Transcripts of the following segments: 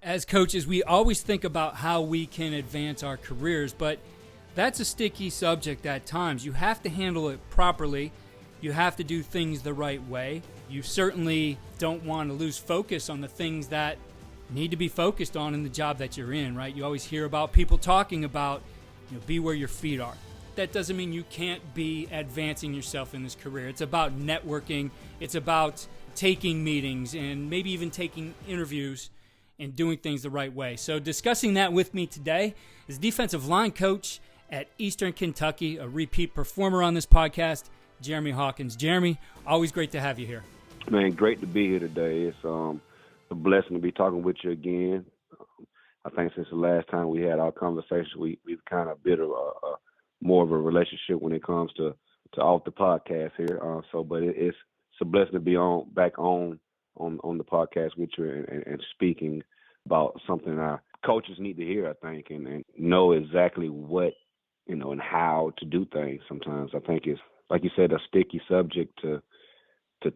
As coaches, we always think about how we can advance our careers, but that's a sticky subject at times. You have to handle it properly. You have to do things the right way. You certainly don't want to lose focus on the things that need to be focused on in the job that you're in, right? You always hear about people talking about, be where your feet are. That doesn't mean you can't be advancing yourself in this career. It's about networking. It's about taking meetings and maybe even taking interviews and doing things the right way. So discussing that with me today is defensive line coach at Eastern Kentucky, a repeat performer on this podcast, Jeremy Hawkins. Jeremy, always great to have you here. Man, great to be here today. It's a blessing to be talking with you again. I think since the last time we had our conversation, we've kind of built a more of a relationship when it comes to off the podcast here. But it's a blessing to be back on the podcast with you and speaking about something our coaches need to hear, I think, and know exactly what, and how to do things. Sometimes I think it's, like you said, a sticky subject to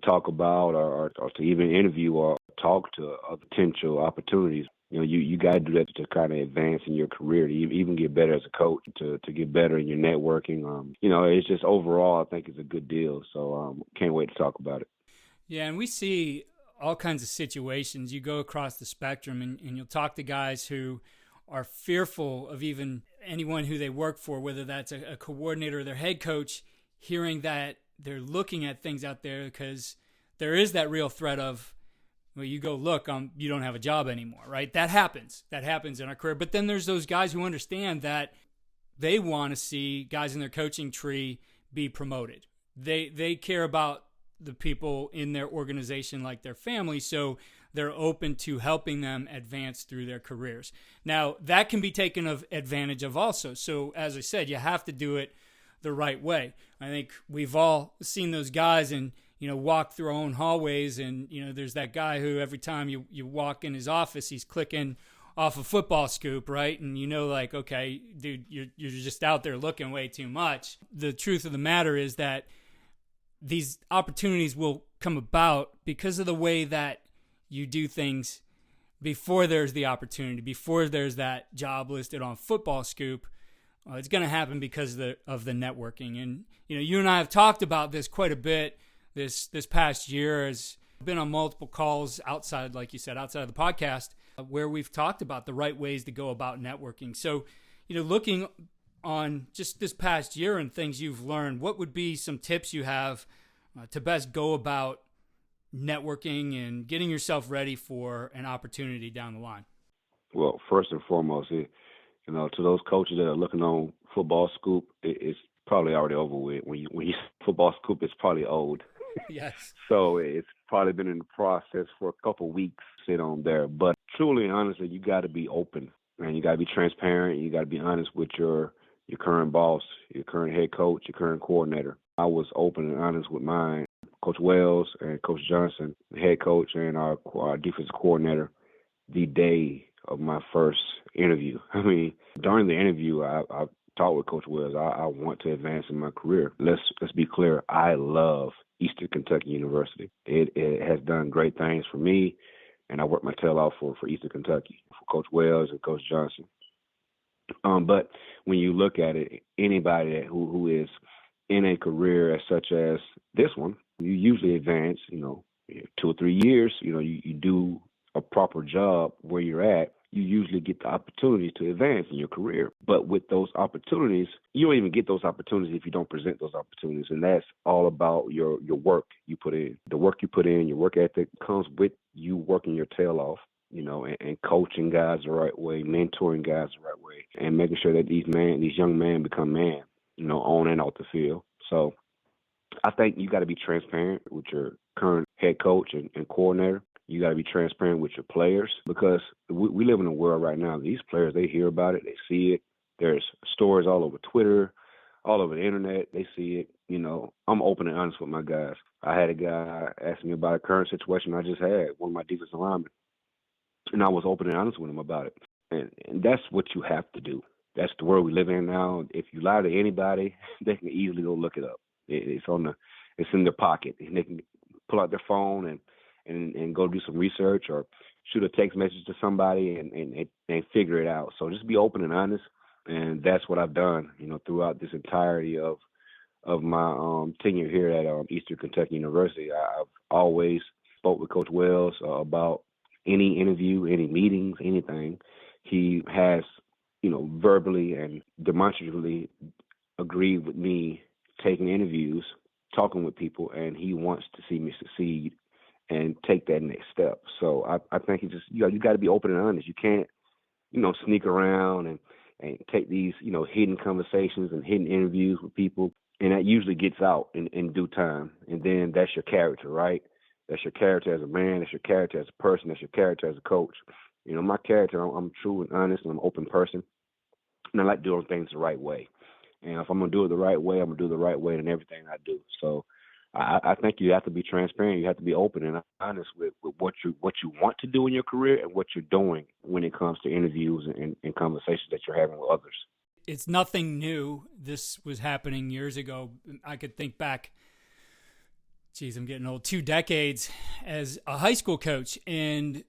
talk about or to even interview or talk to potential opportunities. You got to do that to kind of advance in your career, to even get better as a coach, to get better in your networking. It's just overall, I think it's a good deal. So can't wait to talk about it. Yeah, and we see all kinds of situations. You go across the spectrum and you'll talk to guys who are fearful of even anyone who they work for, whether that's a coordinator or their head coach, hearing that they're looking at things out there because there is that real threat of, well, you go look, you don't have a job anymore, right? That happens in our career. But then there's those guys who understand that they want to see guys in their coaching tree be promoted. They care about the people in their organization like their family, so they're open to helping them advance through their careers. Now, that can be taken advantage of also. So, as I said, you have to do it the right way. I think we've all seen those guys and, walk through our own hallways and, there's that guy who every time you walk in his office, he's clicking off a football scoop, right? And like, okay, dude, you're just out there looking way too much. The truth of the matter is that these opportunities will come about because of the way that you do things before there's the opportunity, before there's that job listed on Football Scoop. It's going to happen because of the networking. And, you and I have talked about this quite a bit this past year. Has been on multiple calls outside, like you said, outside of the podcast, where we've talked about the right ways to go about networking. So, looking on just this past year and things you've learned, what would be some tips you have to best go about networking and getting yourself ready for an opportunity down the line? Well, first and foremost, to those coaches that are looking on Football Scoop, it's probably already over with. When you Football Scoop, it's probably old. Yes. So it's probably been in the process for a couple of weeks, sit on there. But truly and honestly, you got to be open, and you got to be transparent. You got to be honest with your current boss, your current head coach, your current coordinator. I was open and honest with mine, Coach Wells and Coach Johnson, the head coach and our defensive coordinator, the day of my first interview. I mean, during the interview, I talked with Coach Wells. I want to advance in my career. Let's be clear. I love Eastern Kentucky University. It has done great things for me, and I worked my tail off for Eastern Kentucky, for Coach Wells and Coach Johnson. But when you look at it, anybody who is in a career as such as this one, you usually advance, 2 or 3 years, you do a proper job where you're at, you usually get the opportunity to advance in your career. But with those opportunities, you don't even get those opportunities if you don't present those opportunities. And that's all about your work you put in. The work you put in, your work ethic comes with you working your tail off, and coaching guys the right way, mentoring guys the right way, and making sure that these young men become man, on and off the field. So I think you got to be transparent with your current head coach and coordinator. You got to be transparent with your players, because we live in a world right now. These players, they hear about it. They see it. There's stories all over Twitter, all over the internet. They see it. I'm open and honest with my guys. I had a guy ask me about a current situation I just had, one of my defensive linemen, and I was open and honest with him about it. And that's what you have to do. That's the world we live in now. If you lie to anybody, they can easily go look it up. It's in their pocket, and they can pull out their phone and go do some research or shoot a text message to somebody and figure it out. So just be open and honest, and that's what I've done, throughout this entirety of my tenure here at Eastern Kentucky University. I've always spoke with Coach Wells about any interview, any meetings, anything. He has, verbally and demonstratively agreed with me taking interviews, talking with people, and he wants to see me succeed and take that next step. So I think it's just, you got to be open and honest. You can't, sneak around and take these, hidden conversations and hidden interviews with people. And that usually gets out in due time. And then that's your character, right? That's your character as a man. That's your character as a person. That's your character as a coach. My character, I'm true and honest, and I'm an open person. And I like doing things the right way. And if I'm going to do it the right way, I'm going to do it the right way in everything I do. So I think you have to be transparent. You have to be open and honest with what you want to do in your career and what you're doing when it comes to interviews and conversations that you're having with others. It's nothing new. This was happening years ago. I could think back, I'm getting old, 2 decades as a high school coach. And,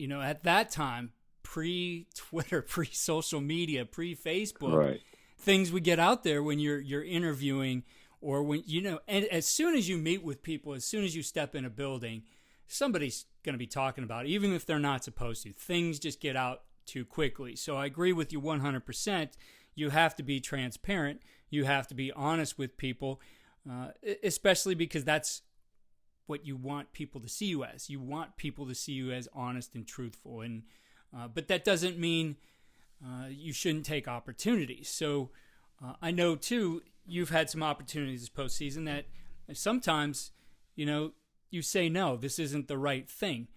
at that time, pre-Twitter, pre-social media, pre-Facebook, right, things would get out there when you're interviewing, or when, and as soon as you meet with people, as soon as you step in a building, somebody's going to be talking about it, even if they're not supposed to. Things just get out too quickly. So I agree with you 100%. You have to be transparent. You have to be honest with people, especially because that's what you want people to see you as. You want people to see you as honest and truthful. And but that doesn't mean you shouldn't take opportunities. So I know, too, you've had some opportunities this postseason that sometimes, you say, no, this isn't the right thing.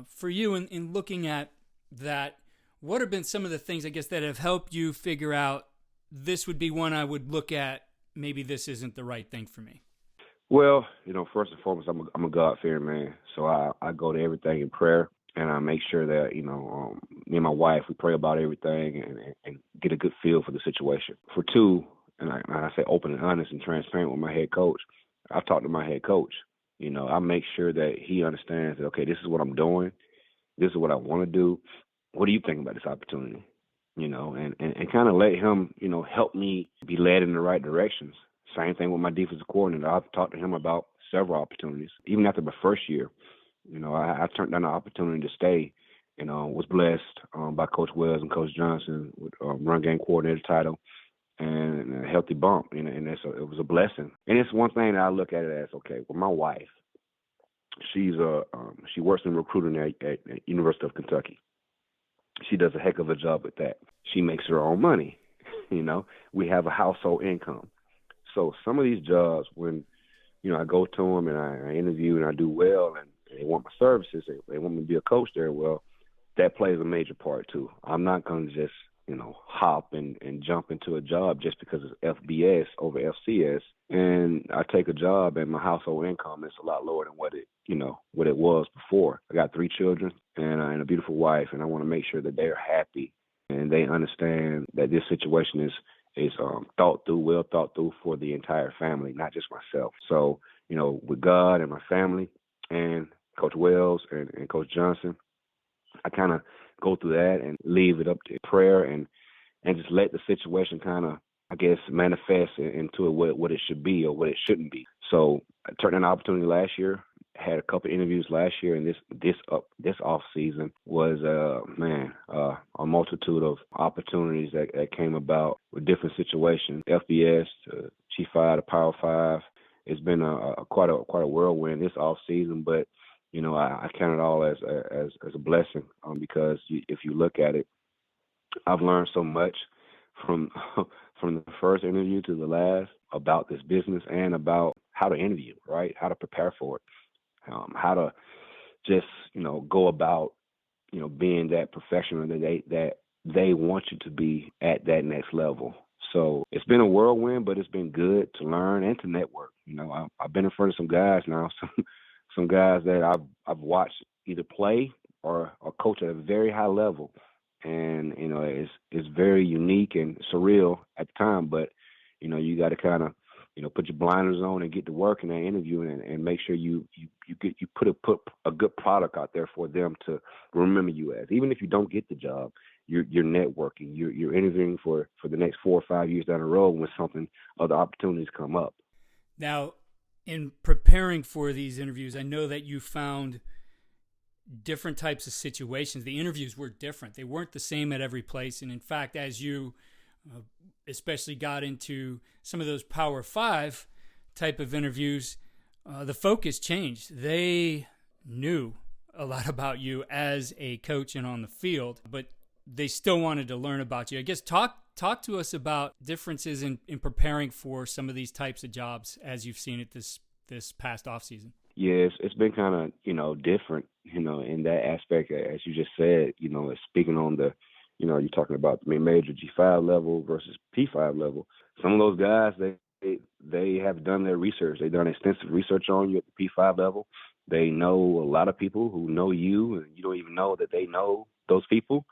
For you, in looking at that, what have been some of the things, I guess, that have helped you figure out this would be one I would look at, maybe this isn't the right thing for me? Well, first and foremost, I'm a God-fearing man. So I go to everything in prayer, and I make sure that, me and my wife, we pray about everything and get a good feel for the situation. For two, and I say open and honest and transparent with my head coach, I've talked to my head coach. I make sure that he understands that, okay, this is what I'm doing. This is what I want to do. What do you think about this opportunity? And kind of let him, help me be led in the right directions. Same thing with my defensive coordinator. I've talked to him about several opportunities. Even after the first year, I turned down the opportunity to stay, was blessed by Coach Wells and Coach Johnson with run game coordinator title and a healthy bump. And it was a blessing. And it's one thing that I look at it as, okay, well, my wife, she works in recruiting at University of Kentucky. She does a heck of a job with that. She makes her own money. We have a household income. So some of these jobs, when, I go to them and I interview and I do well and they want my services, they want me to be a coach there, well, that plays a major part too. I'm not going to just, hop and jump into a job just because it's FBS over FCS. And I take a job and my household income is a lot lower than what it was before. I got 3 children and a beautiful wife, and I want to make sure that they're happy and they understand that this situation is well thought through for the entire family, not just myself. So, with God and my family and Coach Wells and Coach Johnson, I kind of go through that and leave it up to prayer and just let the situation kind of, I guess, manifest into what it should be or what it shouldn't be. So I turned an opportunity last year, had a couple interviews last year, and this off season was a multitude of opportunities that came about with different situations. FBS, Chief 5 to Power 5. It's been quite a whirlwind this off season, but I count it all as a blessing because if you look at it, I've learned so much from the first interview to the last about this business and about how to interview, right? How to prepare for it, how to just go about being that professional that they want you to be at that next level. So it's been a whirlwind, but it's been good to learn and to network. I've been in front of some guys now, some guys that I've watched either play or coach at a very high level. And, it's very unique and surreal at the time, but, you got to kind of, put your blinders on and get to work in that interview and make sure you put a good product out there for them to remember you as. Even if you don't get the job, you're networking. You're interviewing for the next 4 or 5 years down the road when other opportunities come up. Now, in preparing for these interviews, I know that you found different types of situations. The interviews were different. They weren't the same at every place. And in fact, as you especially got into some of those Power 5 type of interviews, the focus changed. They knew a lot about you as a coach and on the field, but they still wanted to learn about you. I guess talk to us about differences in preparing for some of these types of jobs as you've seen it this past off season. Yeah, it's been kind of, different, in that aspect, as you just said, speaking on the, you're talking about the major G5 level versus P5 level. Some of those guys, they have done their research. They've done extensive research on you at the P5 level. They know a lot of people who know you, and you don't even know that they know those people.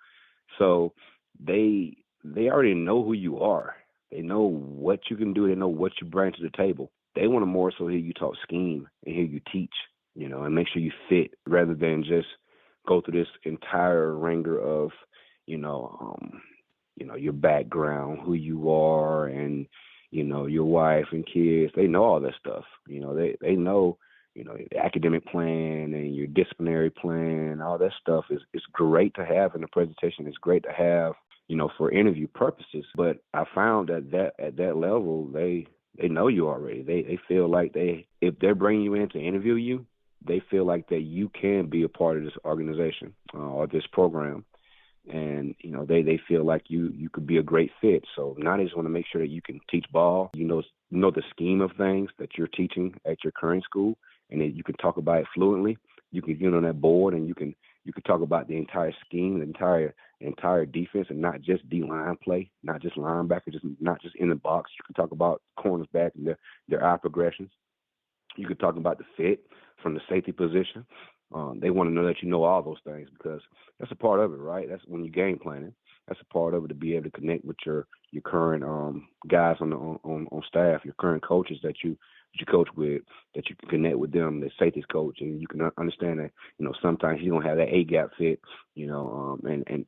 So they already know who you are. They know what you can do. They know what you bring to the table. They want to more so hear you talk scheme and hear you teach, and make sure you fit rather than just go through this entire ringer of, your background, who you are, and, your wife and kids. They know all that stuff. They know, the academic plan and your disciplinary plan, all that stuff is great to have in the presentation. It's great to have, for interview purposes. But I found that at that level, they know you already. They feel like if they're bringing you in to interview you, they feel like that you can be a part of this organization or this program. And, they feel like you could be a great fit. So now they just want to make sure that you can teach ball, know the scheme of things that you're teaching at your current school, and that you can talk about it fluently. You can get on that board and you can talk about the entire scheme, the entire defense, and not just D-line play, not just linebacker, not just in the box. You can talk about corners back and their eye progressions. You can talk about the fit from the safety position. They want to know that you know all those things because that's a part of it, right? That's when you're game planning. That's a part of it, to be able to connect with your current guys on staff, your current coaches that you coach with, that you can connect with them, the safeties coach, and you can understand that, sometimes you don't have that A-gap fit, and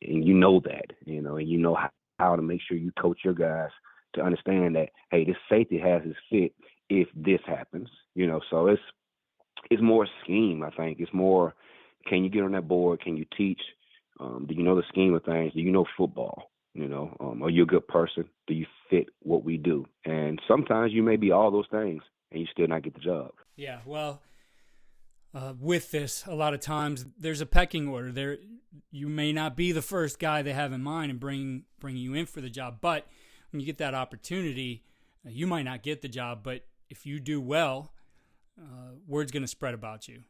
you know that, and you know how to make sure you coach your guys to understand that, hey, this safety has his fit if this happens, so it's more scheme, I think. It's more, can you get on that board? Can you teach? Do you know the scheme of things? Do you know football? Are you a good person? Do you fit what we do? And sometimes you may be all those things and you still not get the job. Yeah, well, with this, a lot of times there's a pecking order. There, you may not be the first guy they have in mind and bring you in for the job, but when you get that opportunity, you might not get the job, but if you do well, word's going to spread about you.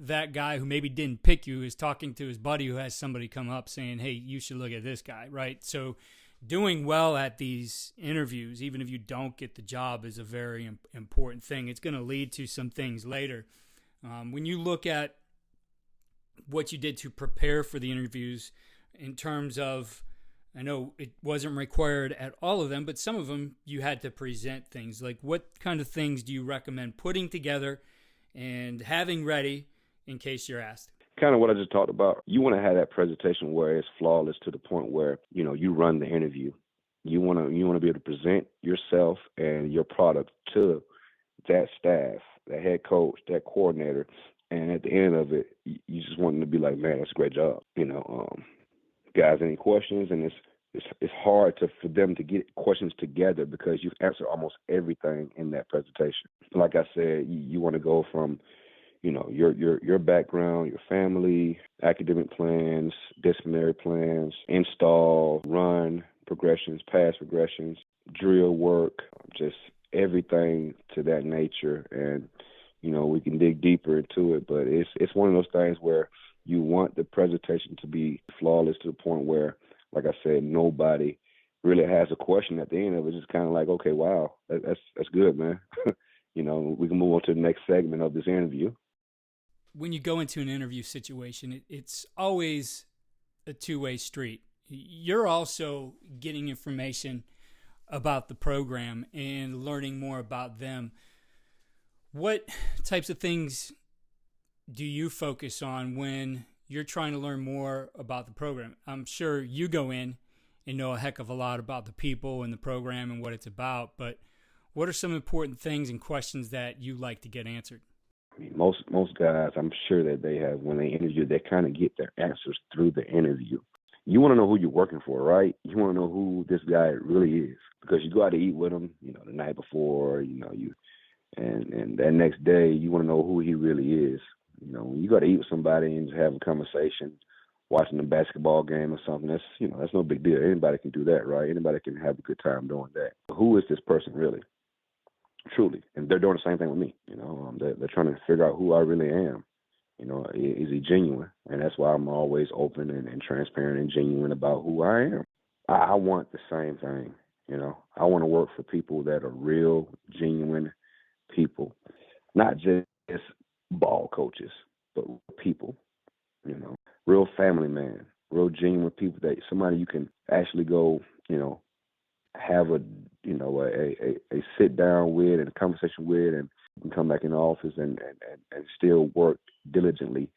That guy who maybe didn't pick you is talking to his buddy who has somebody come up saying, hey, you should look at this guy, right? So doing well at these interviews, even if you don't get the job, is a very important thing. It's going to lead to some things later. When you look at what you did to prepare for the interviews in terms of, I know it wasn't required at all of them, but some of them you had to present things. Like, what kind of things do you recommend putting together and having ready in case you're asked? Kind of what I just talked about. You want to have that presentation where it's flawless to the point where, you run the interview. You want to be able to present yourself and your product to that staff, that head coach, that coordinator, and at the end of it, you just want them to be like, man, that's a great job. Guys, any questions? And it's hard for them to get questions together because you've answered almost everything in that presentation. Like I said, you want to go from, your background, your family, academic plans, disciplinary plans, install, run progressions, pass progressions, drill work, just everything to that nature. And, we can dig deeper into it, but it's one of those things where you want the presentation to be flawless to the point where, like I said, nobody really has a question at the end of it. It's just kind of like, okay, wow, that's good, man. We can move on to the next segment of this interview. When you go into an interview situation, it's always a two-way street. You're also getting information about the program and learning more about them. What types of things do you focus on when you're trying to learn more about the program? I'm sure you go in and know a heck of a lot about the people and the program and what it's about, but what are some important things and questions that you like to get answered? I mean, most guys, I'm sure that they have, when they interview, they kind of get their answers through the interview. You want to know who you're working for, right? You want to know who this guy really is, because you go out to eat with him, the night before, and that next day, you want to know who he really is. When you got to eat with somebody and just have a conversation, watching a basketball game or something, that's no big deal. Anybody can do that, right? Anybody can have a good time doing that. Who is this person really? Truly. And they're doing the same thing with me. They're trying to figure out who I really am. Is he genuine? And that's why I'm always open and transparent and genuine about who I am. I want the same thing. I want to work for people that are real, genuine people, not just ball coaches, but people, real family man, real genuine people, that somebody you can actually go, have a sit down with and a conversation with, and come back in the office and still work diligently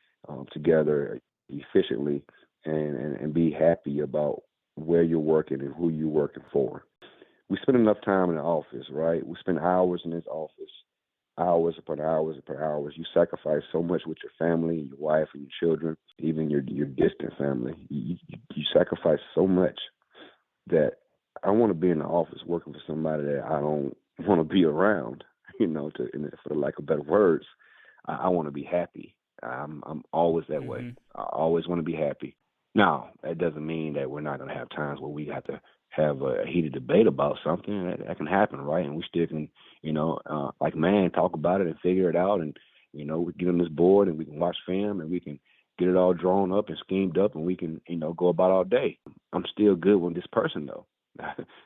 together efficiently and be happy about where you're working and who you're working for. We spend enough time in the office, right? We spend hours in this office, hours upon hours upon hours. You sacrifice so much with your family, your wife and your children, even your distant family. You sacrifice so much that I want to be in the office working for somebody that I don't want to be around, for the lack of better words. I want to be happy. I'm always that way. I always want to be happy. Now, that doesn't mean that we're not going to have times where we have to have a heated debate about something. That can happen, right? And we still can, like man, talk about it and figure it out. And, we get on this board and we can watch film and we can get it all drawn up and schemed up and we can, go about our day. I'm still good with this person, though.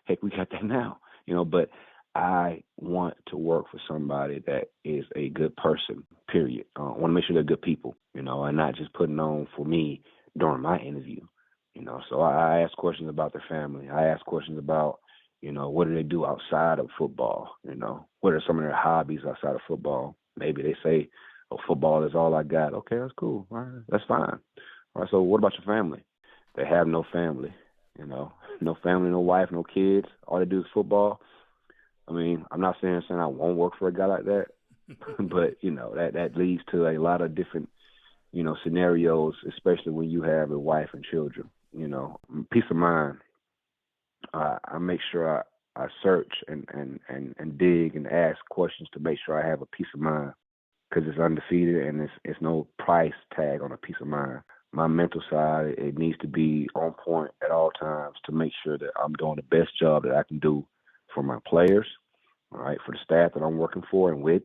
Heck, we got that now, but I want to work for somebody that is a good person, period. I want to make sure they're good people, and not just putting on for me during my interview, So I ask questions about their family. I ask questions about, what do they do outside of football? What are some of their hobbies outside of football? Maybe they say, oh, football is all I got. Okay, that's cool. All right, that's fine. All right, so what about your family? They have no family, no family, no wife, no kids. All they do is football. I mean, I'm not saying I won't work for a guy like that, but, that leads to a lot of different, scenarios, especially when you have a wife and children. Peace of mind. I make sure I search and dig and ask questions to make sure I have a peace of mind, because it's undefeated and it's no price tag on a peace of mind. My mental side, it needs to be on point at all times to make sure that I'm doing the best job that I can do for my players, all right, for the staff that I'm working for and with.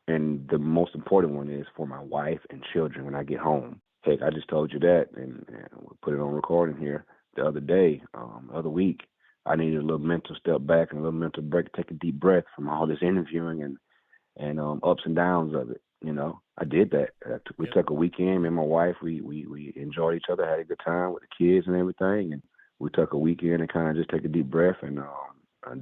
And the most important one is for my wife and children when I get home. Heck, I just told you that, and we'll put it on recording here. The other day, the other week, I needed a little mental step back and a little mental break, take a deep breath from all this interviewing and ups and downs of it. I did that. We took a weekend. Me and my wife, we enjoyed each other, had a good time with the kids and everything. And we took a weekend and kind of just take a deep breath and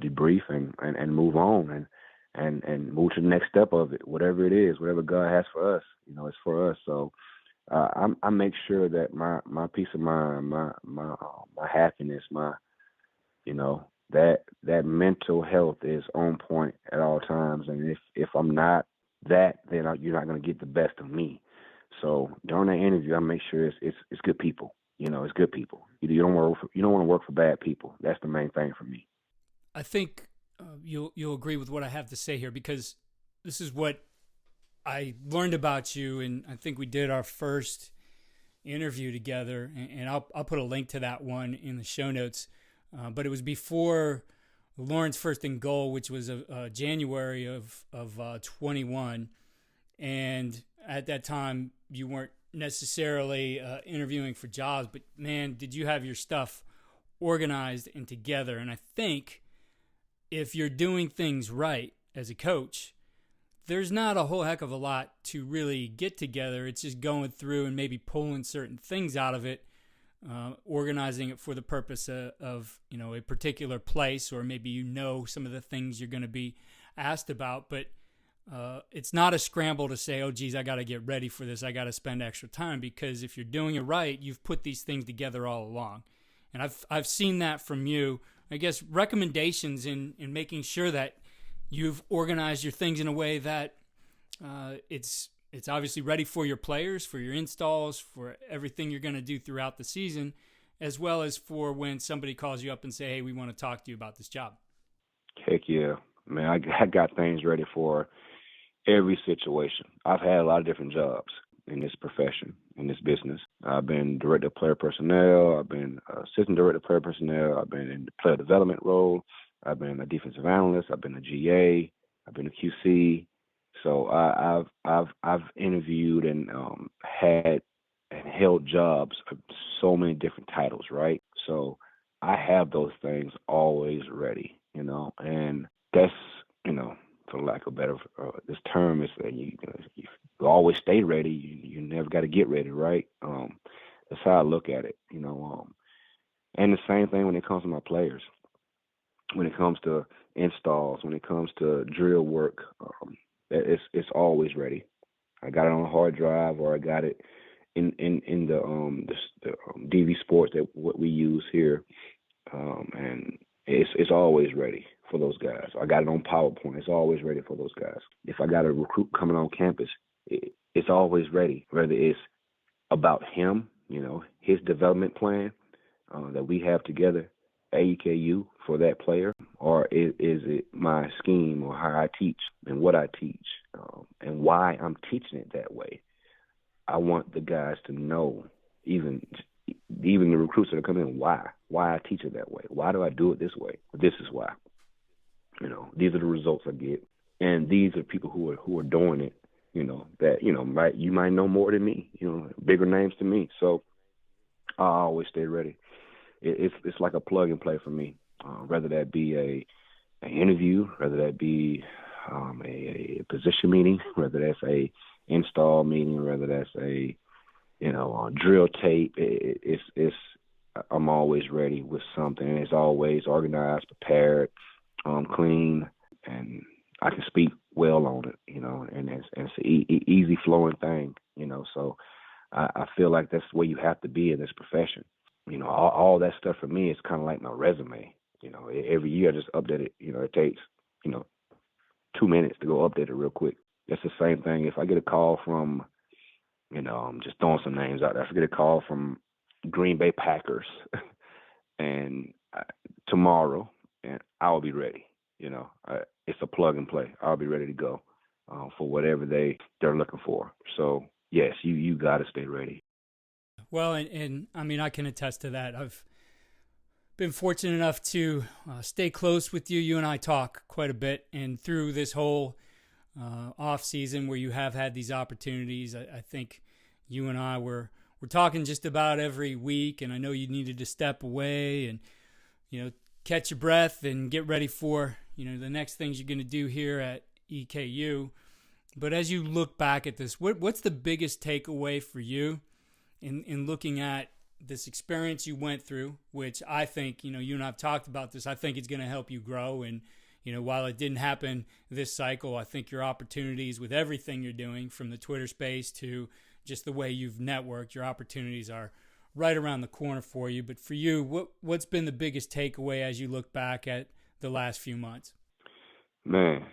debrief and move on and move to the next step of it, whatever it is, whatever God has for us. It's for us. So I make sure that my peace of mind, my happiness, that mental health is on point at all times. And if I'm not that, then you're not going to get the best of me. So during that interview, I make sure it's good people. It's good people. You don't want to work for bad people. That's the main thing for me. I think you'll agree with what I have to say here, because this is what I learned about you, and I think we did our first interview together, and I'll put a link to that one in the show notes. But it was before Lawrence First and Goal, which was January of 21, and at that time you weren't necessarily interviewing for jobs, but man, did you have your stuff organized and together. And I think if you're doing things right as a coach, there's not a whole heck of a lot to really get together. It's just going through and maybe pulling certain things out of it organizing it for the purpose of a particular place, or maybe some of the things you're going to be asked about, but it's not a scramble to say, oh, geez, I got to get ready for this. I got to spend extra time, because if you're doing it right, you've put these things together all along. And I've seen that from you. I guess recommendations in making sure that you've organized your things in a way that it's obviously ready for your players, for your installs, for everything you're going to do throughout the season, as well as for when somebody calls you up and say, hey, we want to talk to you about this job. Heck yeah. Man, I got things ready for every situation. I've had a lot of different jobs in this profession, in this business. I've been director of player personnel. I've been assistant director of player personnel. I've been in the player development role. I've been a defensive analyst. I've been a GA. I've been a QC. So I've interviewed and had and held jobs of so many different titles, right? So I have those things always ready, and that's, for lack of better, this term is that you always stay ready. You never got to get ready, right? That's how I look at it, and the same thing when it comes to my players, when it comes to installs, when it comes to drill work, it's always ready. I got it on a hard drive, or I got it in the DV Sports, that what we use here, and it's always ready for those guys. I got it on PowerPoint. It's always ready for those guys. If I got a recruit coming on campus, it's always ready, whether it's about him, his development plan that we have together at EKU for that player, or is it my scheme, or how I teach and what I teach, and why I'm teaching it that way. I want the guys to know, even the recruits that are coming in, why I teach it that way. Why do I do it this way? This is why. These are the results I get, and these are people who are doing it. That you might know more than me. Bigger names than me. So I always stay ready. It's like a plug and play for me. Whether that be an interview, whether that be a position meeting, whether that's a install meeting, whether that's a drill tape. I'm always ready with something. It's always organized, prepared, clean, and I can speak well on it. And it's an easy flowing thing. So I feel like that's where you have to be in this profession. All that stuff for me is kind of like my resume. Every year I just update it. It takes 2 minutes to go update it real quick. That's the same thing. If I get a call from, I'm just throwing some names out there. If I get a call from Green Bay Packers and tomorrow, and I'll be ready. It's a plug and play. I'll be ready to go for whatever they're looking for. So yes, you got to stay ready. Well, and I mean, I can attest to that. I've been fortunate enough to stay close with you. You and I talk quite a bit, and through this whole off season where you have had these opportunities, I think you and I were talking just about every week, and I know you needed to step away and catch your breath and get ready for the next things you're going to do here at EKU. But as you look back at this, what's the biggest takeaway for you in looking at this experience you went through, which I think, you and I have talked about this, I think it's going to help you grow. And, while it didn't happen this cycle, I think your opportunities with everything you're doing, from the Twitter space to just the way you've networked, your opportunities are right around the corner for you. But for you, what's been the biggest takeaway as you look back at the last few months? Man,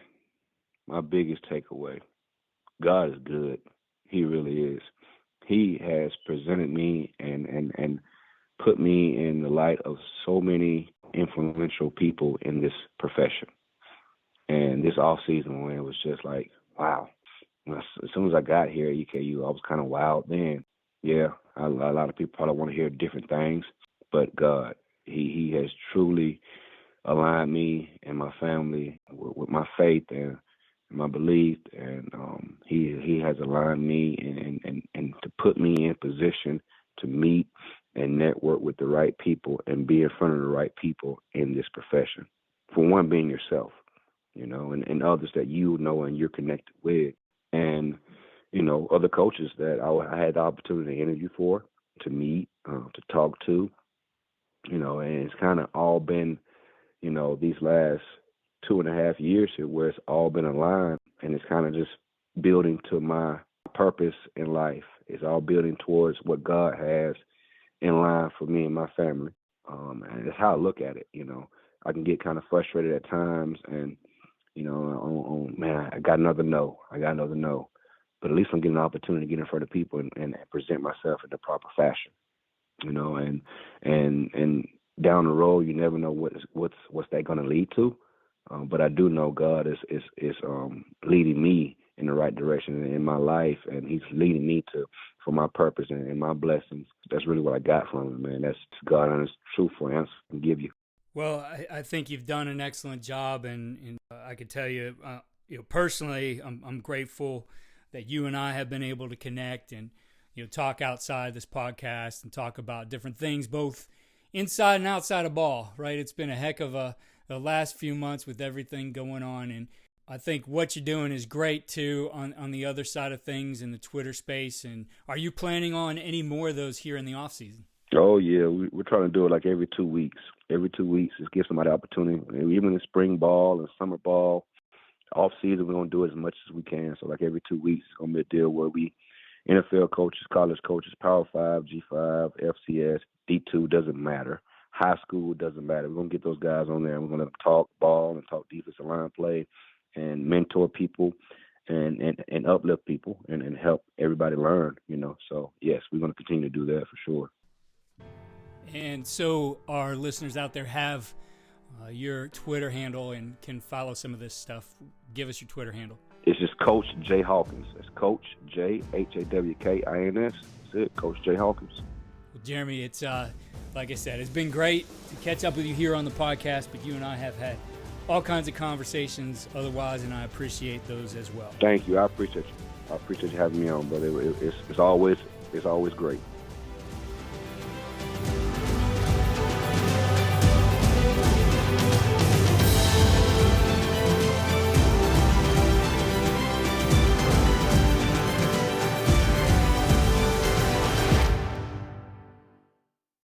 my biggest takeaway, God is good. He really is. He has presented me and put me in the light of so many influential people in this profession. And this off season, when it was just like, wow. As soon as I got here at EKU, I was kind of wild then. Yeah, a lot of people probably want to hear different things, but God, He has truly aligned me and my family with my faith and my belief, and He has aligned me and to put me in position to meet and network with the right people and be in front of the right people in this profession. For one, being yourself, and others that and you're connected with. And, other coaches that I had the opportunity to interview for, to meet, to talk to, and it's kind of all been, these last 2.5 years here where it's all been aligned, and it's kind of just building to my purpose in life. It's all building towards what God has in line for me and my family. And that's how I look at it. I can get kind of frustrated at times and, man, I got another no. But at least I'm getting an opportunity to get in front of people and present myself in the proper fashion, and down the road, you never know what's that going to lead to. But I do know God is leading me in the right direction in my life, and He's leading me for my purpose and my blessings. That's really what I got from Him, man. That's God honest, truthful answer I can give you. Well, I think you've done an excellent job, and I could tell you, personally, I'm grateful that you and I have been able to connect and talk outside this podcast and talk about different things, both inside and outside of ball. Right? It's been a heck of the last few months with everything going on, and I think what you're doing is great too on the other side of things in the Twitter space. And are you planning on any more of those here in the off season? Oh yeah, we're trying to do it like every 2 weeks. Every 2 weeks, just give somebody opportunity. Even in spring ball and summer ball, off season, we're gonna do it as much as we can. So like every 2 weeks, it's gonna be a deal where we NFL coaches, college coaches, Power 5, G5, FCS, D2 doesn't matter. High school doesn't matter. We're gonna get those guys on there. And we're gonna talk ball and talk defensive line play, and mentor people, and uplift people, and help everybody learn. So yes, we're gonna continue to do that for sure. And so our listeners out there have your Twitter handle and can follow some of this stuff. Give us your Twitter handle. It's just Coach J Hawkins. It's Coach J Hawkins. That's it, Coach J Hawkins. Well, Jeremy, it's like I said, it's been great to catch up with you here on the podcast, but you and I have had all kinds of conversations otherwise, and I appreciate those as well. Thank you. I appreciate you. I appreciate you having me on, brother. It's always great.